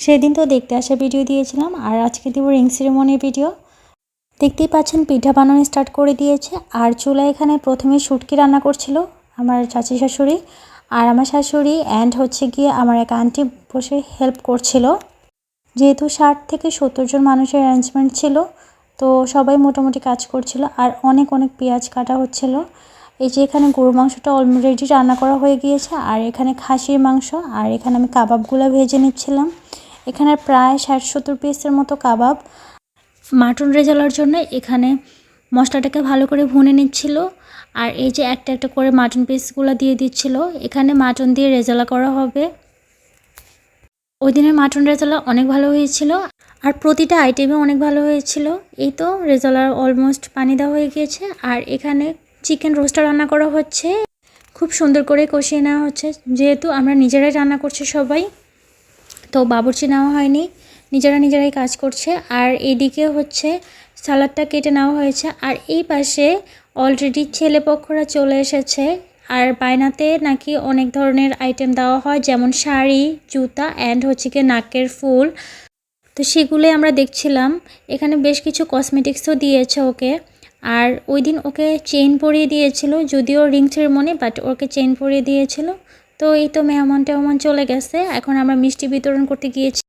সেদিন তো দেখতে আসা ভিডিও দিয়েছিলাম, আর আজকে দেব রিং সেরেমনির ভিডিও। দেখতেই পাচ্ছেন পিঠা বানানো স্টার্ট করে দিয়েছে। আর চুলা এখানে প্রথমে শুটকি রান্না করছিল আমার চাচি শাশুড়ি, আর আমার শাশুড়ি অ্যান্ড হচ্ছে গিয়ে আমার এক আন্টি বসে হেল্প করছিল। যেহেতু 60 থেকে 70 জন মানুষের অ্যারেঞ্জমেন্ট ছিল, তো সবাই মোটামুটি কাজ করছিল। আর অনেক পেঁয়াজ কাটা হচ্ছিল। এই যে এখানে গরুর মাংসটা অলরেডি রান্না করা হয়ে গিয়েছে, আর এখানে খাসির মাংস, আর এখানে আমি কাবাবগুলো ভেজে নিচ্ছিলাম। এখানে প্রায় 60-70 পিসের মতো কাবাব। মাটন রেজালার জন্য এখানে মশলাটাকে ভালো করে ভুনে নিচ্ছিল, আর এই যে একটা একটা করে মাটন পিসগুলো দিয়ে দিচ্ছিল। এখানে মাটন দিয়ে রেজালা করা হবে। ওই দিনের মাটন রেজালা অনেক ভালো হয়েছিল, আর প্রতিটা আইটেমে অনেক ভালো হয়েছিল। এই তো রেজালার অলমোস্ট পানি দেওয়া হয়ে গিয়েছে, আর এখানে চিকেন রোস্টার রান্না করা হচ্ছে। খুব সুন্দর করে কষিয়ে নেওয়া হচ্ছে, যেহেতু আমরা নিজেরাই রান্না করছি সবাই, তো বাবুর্চি নেওয়া হয়নি, নিজেরাই কাজ করছে। আর এদিকে হচ্ছে সালাদটা কেটে নেওয়া হয়েছে, আর এই পাশে অলরেডি ছেলেপক্ষরা চলে এসেছে। আর বায়নাতে নাকি অনেক ধরনের আইটেম দেওয়া হয়, যেমন শাড়ি, জুতা অ্যান্ড হচ্ছে কি নাকের ফুল। তো সেগুলোই আমরা দেখছিলাম। এখানে বেশ কিছু কসমেটিক্সও দিয়েছে ওকে। আর ওই দিন ওকে চেইন পরিয়ে দিয়েছিল, যদিও ring ceremony, but okay chain পরিয়ে দিয়েছিল। তো এই তো মেহমান টেহমান চলে গেছে, এখন আমরা মিষ্টি বিতরণ করতে গিয়েছি।